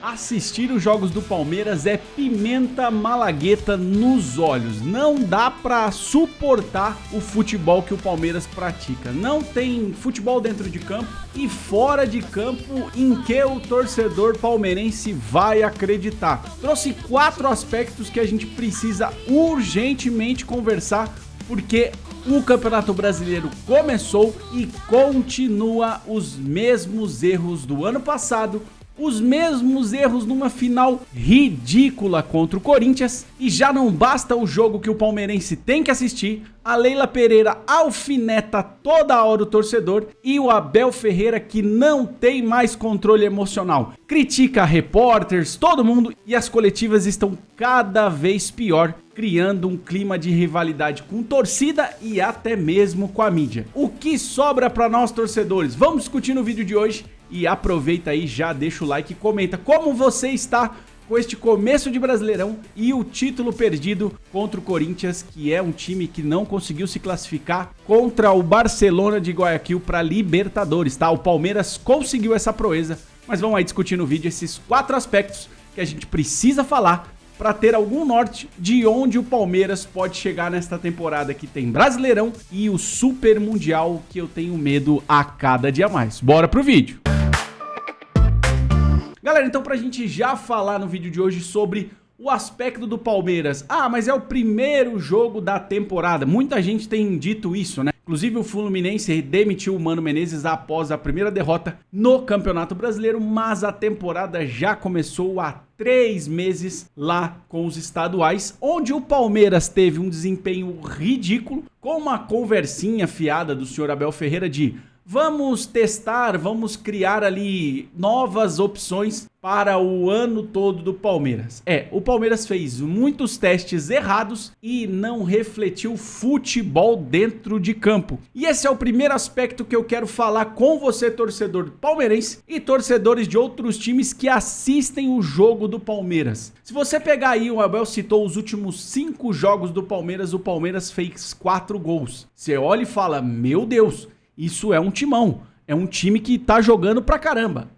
Assistir os jogos do Palmeiras é pimenta malagueta nos olhos. Não dá pra suportar o futebol que o Palmeiras pratica. Não tem futebol dentro de campo e fora de campo em que o torcedor palmeirense vai acreditar. Trouxe 4 aspectos que a gente precisa urgentemente conversar, porque o Campeonato Brasileiro começou e continua os mesmos erros do ano passado, os mesmos erros numa final ridícula contra o Corinthians, e já não basta o jogo que o palmeirense tem que assistir, a Leila Pereira alfineta toda hora o torcedor e o Abel Ferreira, que não tem mais controle emocional, critica repórteres, todo mundo, e as coletivas estão cada vez pior, criando um clima de rivalidade com torcida e até mesmo com a mídia. O que sobra para nós torcedores? Vamos discutir no vídeo de hoje. E aproveita aí, já deixa o like e comenta como você está com este começo de Brasileirão e o título perdido contra o Corinthians, que é um time que não conseguiu se classificar contra o Barcelona de Guayaquil para Libertadores, tá? O Palmeiras conseguiu essa proeza, mas vamos aí discutir no vídeo esses 4 aspectos que a gente precisa falar para ter algum norte de onde o Palmeiras pode chegar nesta temporada, que tem Brasileirão e o Super Mundial, que eu tenho medo a cada dia mais. Bora pro vídeo! Galera, então pra gente já falar no vídeo de hoje sobre o aspecto do Palmeiras. Ah, mas é o primeiro jogo da temporada. Muita gente tem dito isso, né? Inclusive o Fluminense demitiu o Mano Menezes após a primeira derrota no Campeonato Brasileiro, mas a temporada já começou há 3 meses lá com os estaduais, onde o Palmeiras teve um desempenho ridículo, com uma conversinha fiada do senhor Abel Ferreira de vamos testar, vamos criar ali novas opções para o ano todo do Palmeiras. O Palmeiras fez muitos testes errados e não refletiu futebol dentro de campo. E esse é o primeiro aspecto que eu quero falar com você, torcedor palmeirense e torcedores de outros times que assistem o jogo do Palmeiras. Se você pegar aí, o Abel citou os últimos 5 jogos do Palmeiras, o Palmeiras fez 4 gols. Você olha e fala, meu Deus, isso é um timão, é um time que tá jogando pra caramba.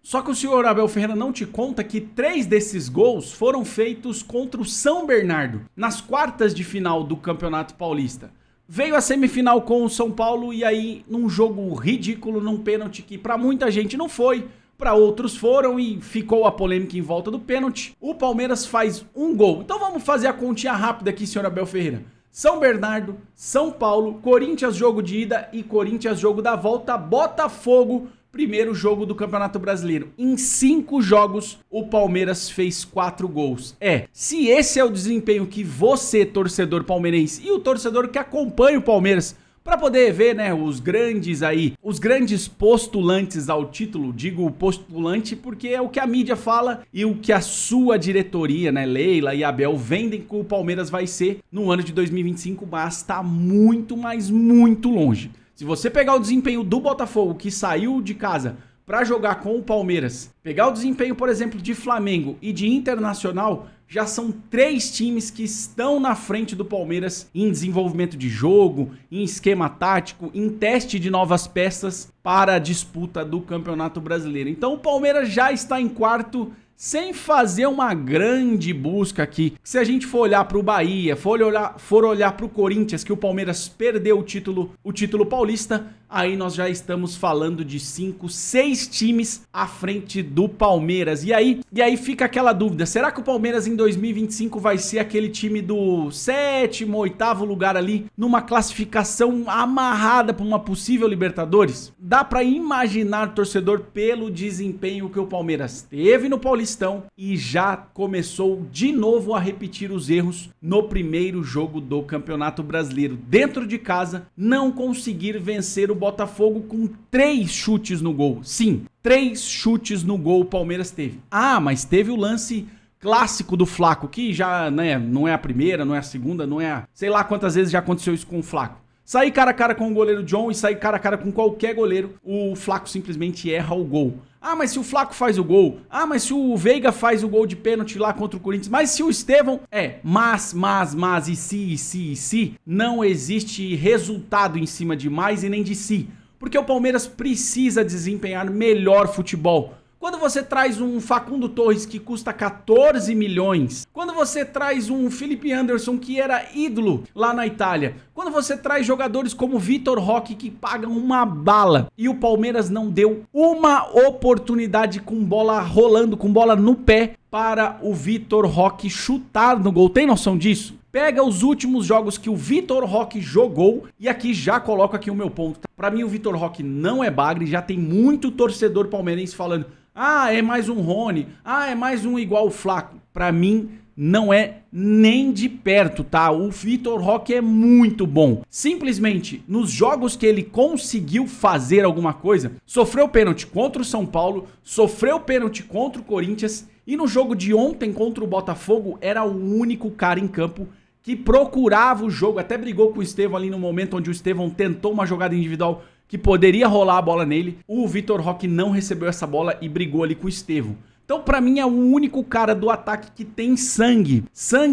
Só que o senhor Abel Ferreira não te conta que 3 desses gols foram feitos contra o São Bernardo, nas quartas de final do Campeonato Paulista. Veio a semifinal com o São Paulo e aí num jogo ridículo, num pênalti que pra muita gente não foi, para outros foram e ficou a polêmica em volta do pênalti. O Palmeiras faz um gol. Então vamos fazer a continha rápida aqui, senhor Abel Ferreira. São Bernardo, São Paulo, Corinthians jogo de ida e Corinthians jogo da volta, Botafogo, primeiro jogo do Campeonato Brasileiro. Em 5 jogos, o Palmeiras fez 4 gols. Se esse é o desempenho que você, torcedor palmeirense, e o torcedor que acompanha o Palmeiras, para poder ver, né, os grandes postulantes ao título, digo postulante porque é o que a mídia fala e o que a sua diretoria, né, Leila e Abel, vendem que o Palmeiras vai ser no ano de 2025, mas tá muito, mas muito longe. Se você pegar o desempenho do Botafogo, que saiu de casa para jogar com o Palmeiras, pegar o desempenho, por exemplo, de Flamengo e de Internacional, já são 3 times que estão na frente do Palmeiras em desenvolvimento de jogo, em esquema tático, em teste de novas peças para a disputa do Campeonato Brasileiro. Então o Palmeiras já está em quarto, sem fazer uma grande busca aqui. Se a gente for olhar para o Bahia, for olhar para o Corinthians, que o Palmeiras perdeu o título paulista, aí nós já estamos falando de 5, 6 times à frente do Palmeiras. E aí fica aquela dúvida, será que o Palmeiras em 2025 vai ser aquele time do 7º, 8º lugar ali, numa classificação amarrada para uma possível Libertadores? Dá para imaginar, torcedor, pelo desempenho que o Palmeiras teve no Paulistão e já começou de novo a repetir os erros no primeiro jogo do Campeonato Brasileiro. Dentro de casa, não conseguir vencer o Botafogo com 3 chutes no gol. Sim, 3 chutes no gol o Palmeiras teve. Mas teve o lance clássico do Flaco, que já, né, não é a primeira, não é a segunda, não é a... sei lá quantas vezes já aconteceu isso com o Flaco. Sair cara a cara com o goleiro John e sair cara a cara com qualquer goleiro, o Flaco simplesmente erra o gol. Mas se o Flaco faz o gol, mas se o Veiga faz o gol de pênalti lá contra o Corinthians, mas se o Estevão... mas, e se, não existe resultado em cima de mais e nem de si. Porque o Palmeiras precisa desempenhar melhor futebol. Quando você traz um Facundo Torres que custa 14 milhões, quando você traz um Felipe Anderson que era ídolo lá na Itália, quando você traz jogadores como Vitor Roque que pagam uma bala e o Palmeiras não deu uma oportunidade com bola rolando, com bola no pé para o Vitor Roque chutar no gol. Tem noção disso? Pega os últimos jogos que o Vitor Roque jogou e aqui já coloco aqui o meu ponto. Pra mim o Vitor Roque não é bagre, já tem muito torcedor palmeirense falando: ah, é mais um Rony, ah, é mais um igual o Flaco. Pra mim não é nem de perto, tá? O Vitor Roque é muito bom. Simplesmente, nos jogos que ele conseguiu fazer alguma coisa, sofreu pênalti contra o São Paulo, sofreu pênalti contra o Corinthians e no jogo de ontem contra o Botafogo era o único cara em campo que procurava o jogo, até brigou com o Estevão ali no momento onde o Estevão tentou uma jogada individual que poderia rolar a bola nele. O Vitor Roque não recebeu essa bola e brigou ali com o Estevão. Então, pra mim, é o único cara do ataque que tem sangue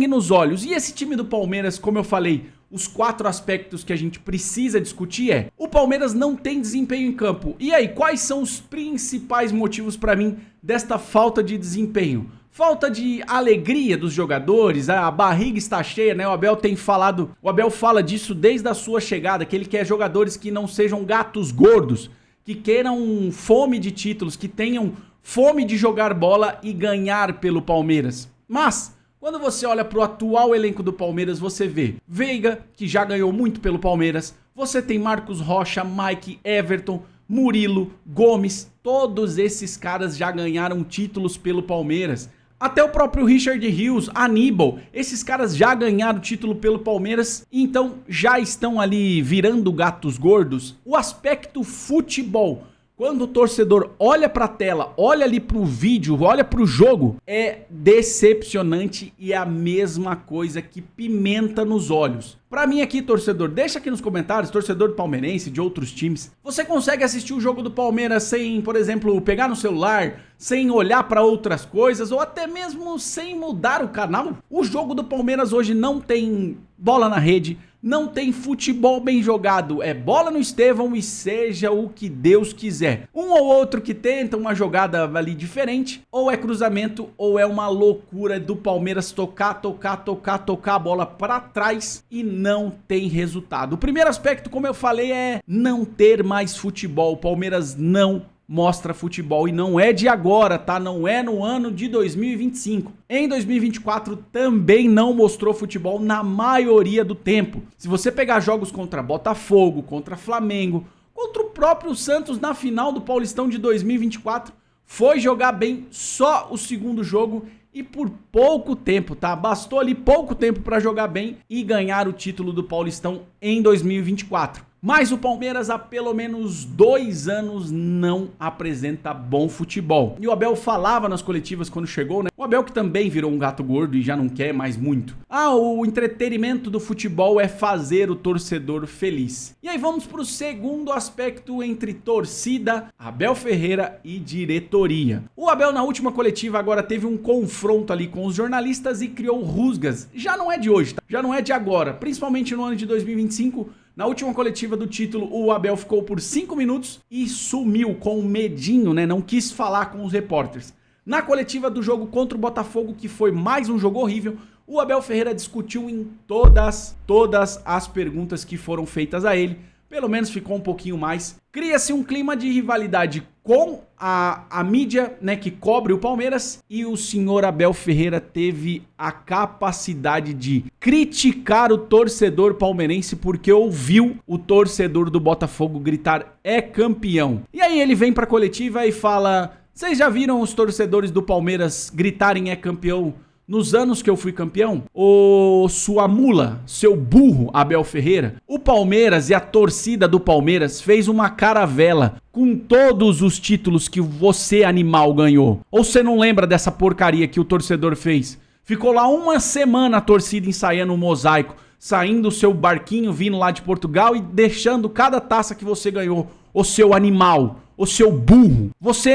nos olhos. E esse time do Palmeiras, como eu falei, os 4 aspectos que a gente precisa discutir é: o Palmeiras não tem desempenho em campo. E aí, quais são os principais motivos pra mim desta falta de desempenho? Falta de alegria dos jogadores, a barriga está cheia, né? O Abel fala disso desde a sua chegada, que ele quer jogadores que não sejam gatos gordos, que queiram fome de títulos, que tenham fome de jogar bola e ganhar pelo Palmeiras. Mas quando você olha para o atual elenco do Palmeiras, você vê Veiga, que já ganhou muito pelo Palmeiras, você tem Marcos Rocha, Mike, Everton, Murilo, Gomes, todos esses caras já ganharam títulos pelo Palmeiras. Até o próprio Richard Rios, Aníbal, esses caras já ganharam título pelo Palmeiras, então já estão ali virando gatos gordos. O aspecto futebol, quando o torcedor olha pra tela, olha ali pro vídeo, olha pro jogo, é decepcionante e é a mesma coisa que pimenta nos olhos. Pra mim aqui, torcedor, deixa aqui nos comentários, torcedor palmeirense, de outros times, você consegue assistir o jogo do Palmeiras sem, por exemplo, pegar no celular, sem olhar pra outras coisas, ou até mesmo sem mudar o canal? O jogo do Palmeiras hoje não tem bola na rede, não tem futebol bem jogado, é bola no Estevão e seja o que Deus quiser. Um ou outro que tenta uma jogada ali diferente, ou é cruzamento, ou é uma loucura do Palmeiras tocar a bola pra trás e não tem resultado. O primeiro aspecto, como eu falei, é não ter mais futebol. O Palmeiras não mostra futebol e não é de agora, tá? Não é no ano de 2025. Em 2024 também não mostrou futebol na maioria do tempo. Se você pegar jogos contra Botafogo, contra Flamengo, contra o próprio Santos na final do Paulistão de 2024, foi jogar bem só o segundo jogo e por pouco tempo, tá? Bastou ali pouco tempo para jogar bem e ganhar o título do Paulistão em 2024. Mas o Palmeiras há pelo menos 2 anos não apresenta bom futebol. E o Abel falava nas coletivas quando chegou, né? O Abel que também virou um gato gordo e já não quer mais muito. Ah, o entretenimento do futebol é fazer o torcedor feliz. E aí vamos pro segundo aspecto entre torcida, Abel Ferreira e diretoria. O Abel na última coletiva agora teve um confronto ali com os jornalistas e criou rusgas. Já não é de hoje, tá? Já não é de agora, principalmente no ano de 2025. Na última coletiva do título, o Abel ficou por 5 minutos e sumiu com medinho, né? Não quis falar com os repórteres. Na coletiva do jogo contra o Botafogo, que foi mais um jogo horrível, o Abel Ferreira discutiu em todas as perguntas que foram feitas a ele. Pelo menos ficou um pouquinho mais. Cria-se um clima de rivalidade com a mídia, né, que cobre o Palmeiras, e o senhor Abel Ferreira teve a capacidade de criticar o torcedor palmeirense porque ouviu o torcedor do Botafogo gritar "é campeão". E aí ele vem pra coletiva e fala: "Vocês já viram os torcedores do Palmeiras gritarem "é campeão" nos anos que eu fui campeão? Ô sua mula, seu burro, Abel Ferreira. O Palmeiras e a torcida do Palmeiras fez uma caravela com todos os títulos que você, animal, ganhou. Ou você não lembra dessa porcaria que o torcedor fez? Ficou lá uma semana a torcida ensaiando o mosaico, saindo o seu barquinho vindo lá de Portugal e deixando cada taça que você ganhou. Ô seu animal, ô seu burro. Você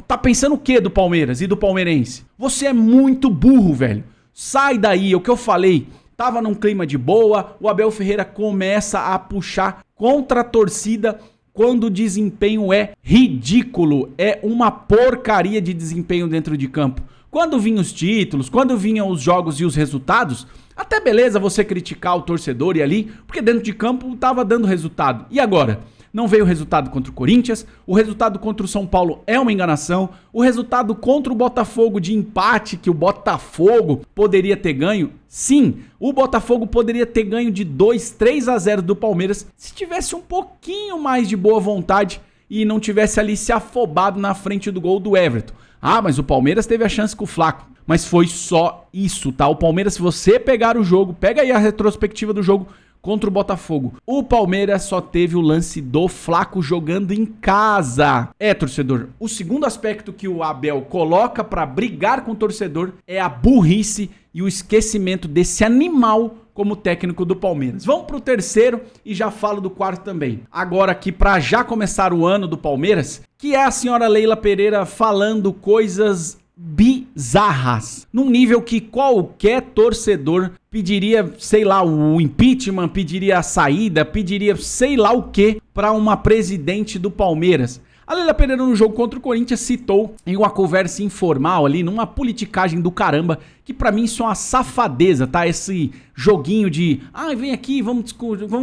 tá pensando o que do Palmeiras e do palmeirense? Você é muito burro, velho. Sai daí, é o que eu falei. Tava num clima de boa, o Abel Ferreira começa a puxar contra a torcida quando o desempenho é ridículo, é uma porcaria de desempenho dentro de campo. Quando vinham os títulos, quando vinham os jogos e os resultados, até beleza você criticar o torcedor e ali, porque dentro de campo tava dando resultado. E agora? Não veio o resultado contra o Corinthians, o resultado contra o São Paulo é uma enganação, o resultado contra o Botafogo de empate, que o Botafogo poderia ter ganho, sim, o Botafogo poderia ter ganho de 2-3-0 do Palmeiras se tivesse um pouquinho mais de boa vontade e não tivesse ali se afobado na frente do gol do Everton. Ah, mas o Palmeiras teve a chance com o Flaco, mas foi só isso, tá? O Palmeiras, se você pegar o jogo, pega aí a retrospectiva do jogo contra o Botafogo, o Palmeiras só teve o lance do Flaco jogando em casa. Torcedor, o segundo aspecto que o Abel coloca pra brigar com o torcedor é a burrice e o esquecimento desse animal como técnico do Palmeiras. Vamos pro terceiro e já falo do quarto também. Agora aqui pra já começar o ano do Palmeiras, que é a senhora Leila Pereira falando coisas bizarras, num nível que qualquer torcedor pediria, sei lá, o impeachment, pediria a saída, pediria sei lá o que para uma presidente do Palmeiras. A Leila Pereira no jogo contra o Corinthians citou em uma conversa informal ali, numa politicagem do caramba, que pra mim isso é uma safadeza, tá? Esse joguinho de, vem aqui, vamos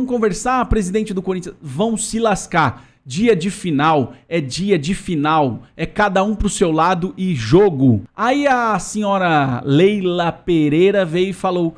conversar, presidente do Corinthians, vão se lascar. Dia de final, é cada um pro seu lado e jogo. Aí a senhora Leila Pereira veio e falou: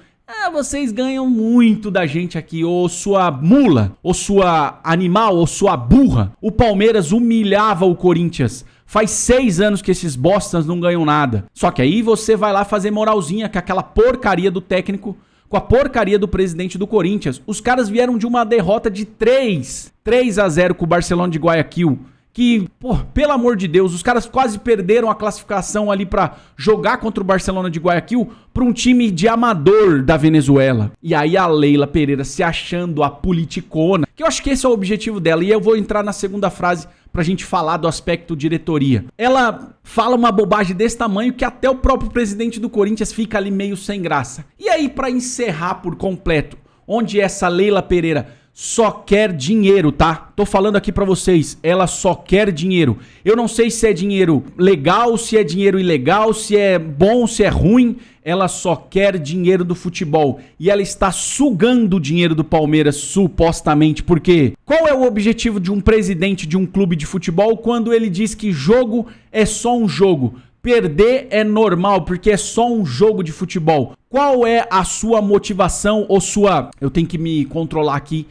vocês ganham muito da gente aqui, ô sua mula, ô sua animal, ô sua burra. O Palmeiras humilhava o Corinthians. Faz 6 anos que esses bostas não ganham nada. Só que aí você vai lá fazer moralzinha com aquela porcaria do técnico, com a porcaria do presidente do Corinthians. Os caras vieram de uma derrota de 3-0 com o Barcelona de Guayaquil. Que, pelo amor de Deus, os caras quase perderam a classificação ali pra jogar contra o Barcelona de Guayaquil pra um time de amador da Venezuela. E aí a Leila Pereira se achando a politicona, que eu acho que esse é o objetivo dela. E eu vou entrar na segunda frase pra gente falar do aspecto diretoria. Ela fala uma bobagem desse tamanho que até o próprio presidente do Corinthians fica ali meio sem graça. E aí, pra encerrar por completo, onde essa Leila Pereira só quer dinheiro, tá? Tô falando aqui pra vocês, ela só quer dinheiro. Eu não sei se é dinheiro legal, se é dinheiro ilegal, se é bom, se é ruim. Ela só quer dinheiro do futebol. E ela está sugando o dinheiro do Palmeiras, supostamente. Porque qual é o objetivo de um presidente de um clube de futebol quando ele diz que jogo é só um jogo? Perder é normal, porque é só um jogo de futebol. Qual é a sua motivação ou sua... Eu tenho que me controlar aqui.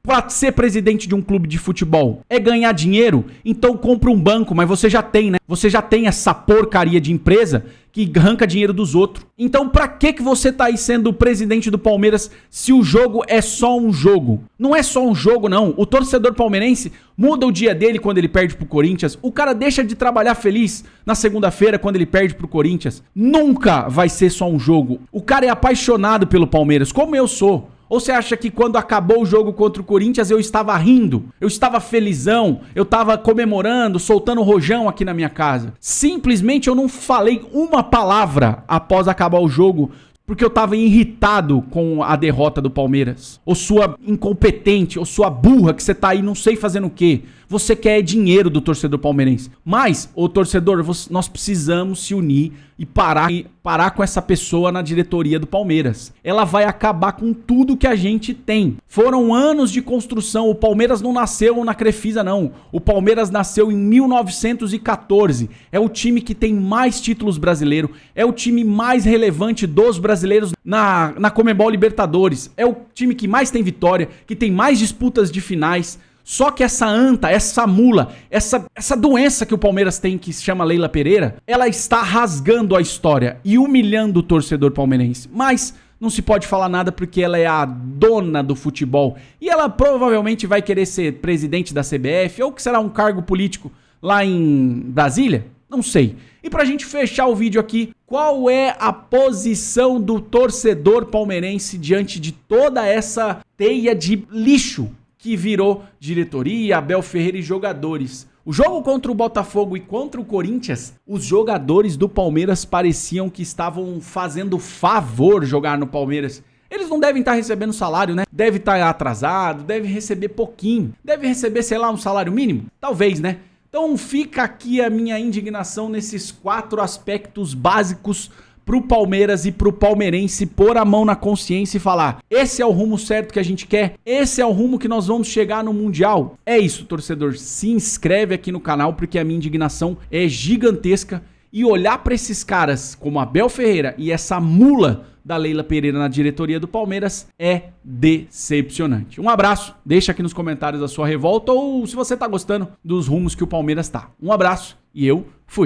Pra ser presidente de um clube de futebol é ganhar dinheiro? Então compra um banco, mas você já tem, né? Você já tem essa porcaria de empresa que arranca dinheiro dos outros. Então pra que você tá aí sendo o presidente do Palmeiras se o jogo é só um jogo? Não é só um jogo, não. O torcedor palmeirense muda o dia dele quando ele perde pro Corinthians. O cara deixa de trabalhar feliz na segunda-feira quando ele perde pro Corinthians. Nunca vai ser só um jogo. O cara é apaixonado pelo Palmeiras, como eu sou. Ou você acha que quando acabou o jogo contra o Corinthians eu estava rindo, eu estava felizão, eu estava comemorando, soltando rojão aqui na minha casa? Simplesmente eu não falei uma palavra após acabar o jogo porque eu estava irritado com a derrota do Palmeiras. Ou sua incompetente, ou sua burra que você tá aí não sei fazendo o quê. Você quer dinheiro do torcedor palmeirense. Mas, ô torcedor, nós precisamos se unir e parar com essa pessoa na diretoria do Palmeiras. Ela vai acabar com tudo que a gente tem. Foram anos de construção. O Palmeiras não nasceu na Crefisa, não. O Palmeiras nasceu em 1914. É o time que tem mais títulos brasileiros. É o time mais relevante dos brasileiros na Conmebol Libertadores. É o time que mais tem vitória, que tem mais disputas de finais. Só que essa anta, essa mula, essa doença que o Palmeiras tem, que se chama Leila Pereira, ela está rasgando a história e humilhando o torcedor palmeirense. Mas não se pode falar nada porque ela é a dona do futebol. E ela provavelmente vai querer ser presidente da CBF ou que será um cargo político lá em Brasília? Não sei. E pra gente fechar o vídeo aqui, qual é a posição do torcedor palmeirense diante de toda essa teia de lixo que virou diretoria, Abel Ferreira e jogadores? O jogo contra o Botafogo e contra o Corinthians, os jogadores do Palmeiras pareciam que estavam fazendo favor jogar no Palmeiras. Eles não devem estar recebendo salário, né? Deve estar atrasado, deve receber pouquinho. Deve receber, sei lá, um salário mínimo? Talvez, né? Então fica aqui a minha indignação nesses 4 aspectos básicos pro Palmeiras e pro palmeirense pôr a mão na consciência e falar: esse é o rumo certo que a gente quer, esse é o rumo que nós vamos chegar no Mundial. É isso, torcedor. Se inscreve aqui no canal porque a minha indignação é gigantesca. E olhar para esses caras como Abel Ferreira e essa mula da Leila Pereira na diretoria do Palmeiras é decepcionante. Um abraço, deixa aqui nos comentários a sua revolta ou se você tá gostando dos rumos que o Palmeiras tá. Um abraço e eu fui.